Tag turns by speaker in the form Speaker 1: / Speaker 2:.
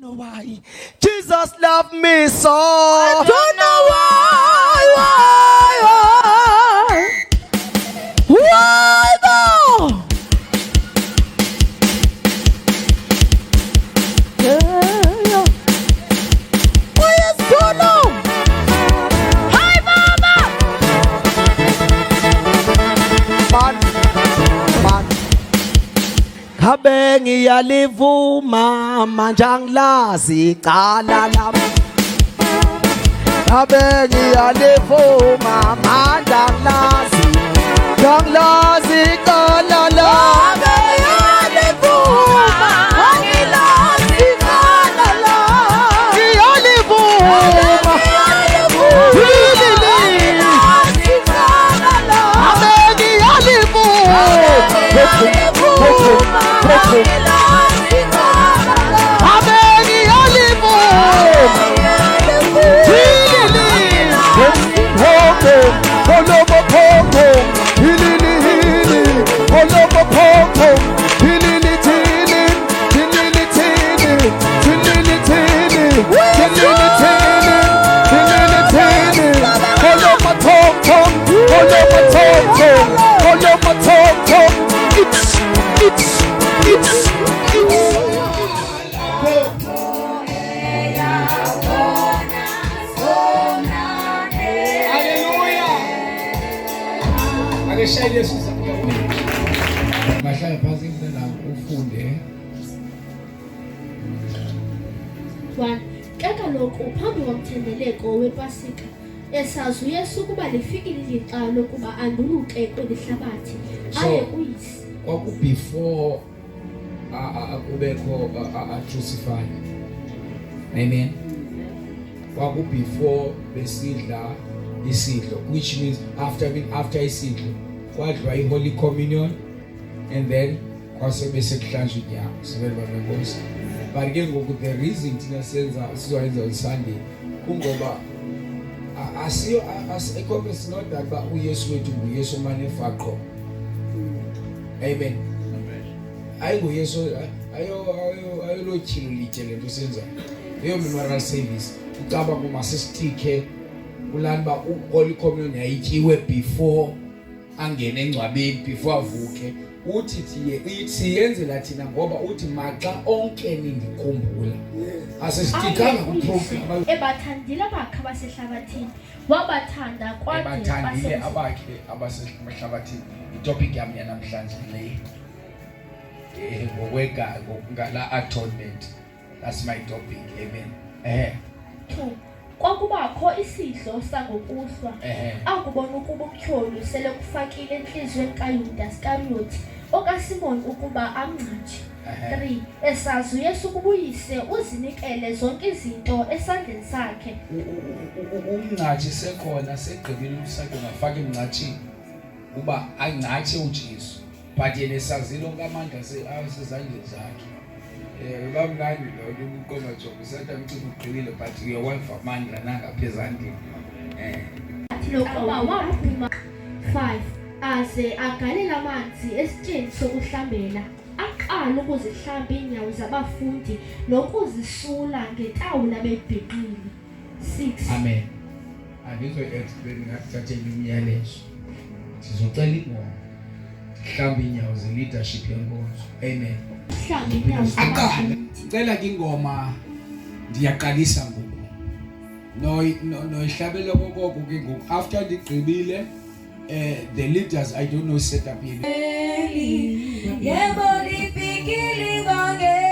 Speaker 1: Know why? Jesus loved me so.
Speaker 2: I don't know why though? Yeah. Why is so long? Hi, Mama.
Speaker 1: Man. Kabe ngiyalivuma manje angilazi icala lami. Kabe ngiyalivuma manje angilazi icala lami.
Speaker 3: Mahlala phansi mntana ufunde.
Speaker 4: 1. Ke kaloku phambi komthendeleko wepasika esazi uYesu ukuba lifikile ilixa lokuba anduluke kweli hlabathi aye kuyise.
Speaker 3: Kwaku before akubekho crucify. Amen. Kwaku before besidla isidlo, which means after isidlo kwadliwa iHoly Communion and then kwase bese kuhlanjwa inyama sibele babenkosi. But ke ngoku the reason thina senza sizoyenza on Sunday kungoba asiyo it's not that ba uYesu wethu nguYesu manje faqo. Amen. Ayiyesu ayo lo chilo litshele nto senza leyo memorial service ucaba ngoma sisitike ulanda ba uHoly Communion yayityiwe before angene engcwabeni before avuke. Uthi siyenzela thina ngoba uthi maxa onke nindikhumbula asesitikanga ku program
Speaker 4: Ebathandile abakhe abasehlabathini wabathanda kwade
Speaker 3: ebathandile abakhe abasehlabathini. Itopic yami yanamhlanje le ngokwega ngala atonement. That's my topic. Amen.
Speaker 4: 2. Kwakubakho isidlo sangokuhlwa akubona ukuba utyholi sele kufakile enhlizweni kaYuda Iskariyoti okaSimoni ukuba amngcwatshe. 3. Esazi uYesu ukubuyise uzinikele zonke izinto esandleni sakhe.
Speaker 3: Umngcwatshi sekhona segqibile umsakhe ngafaka emngcwatshini uba angcwatshe uJesu but yena esazile onke amandla asezandleni zakhe. Bamnandi lo umqoma job usathi amcina ugqibile but uyawava amandla nangaphezandleni.
Speaker 4: Lokuba waphuma. 5. Aze agalela amanzi esitsheni sokuhlambela aqala ukuzihlamba iinyawo zabafundi nokuzisula ngetawula bebhiqile. 6.
Speaker 3: Amen. Angizo-explain ngathathe imiyalezo. Sizocela ingoma hlamba inyawo ze-leadership yenkonzo. Amen.
Speaker 4: Hlamba inyawo zabafundi.
Speaker 3: Cela ke ingoma ndiyaqalisa ngoku. Noyihlabela kokoko ke ngoku after ndigqibile the leaders I don't know set up here.
Speaker 2: Yebo lifikile ibangeli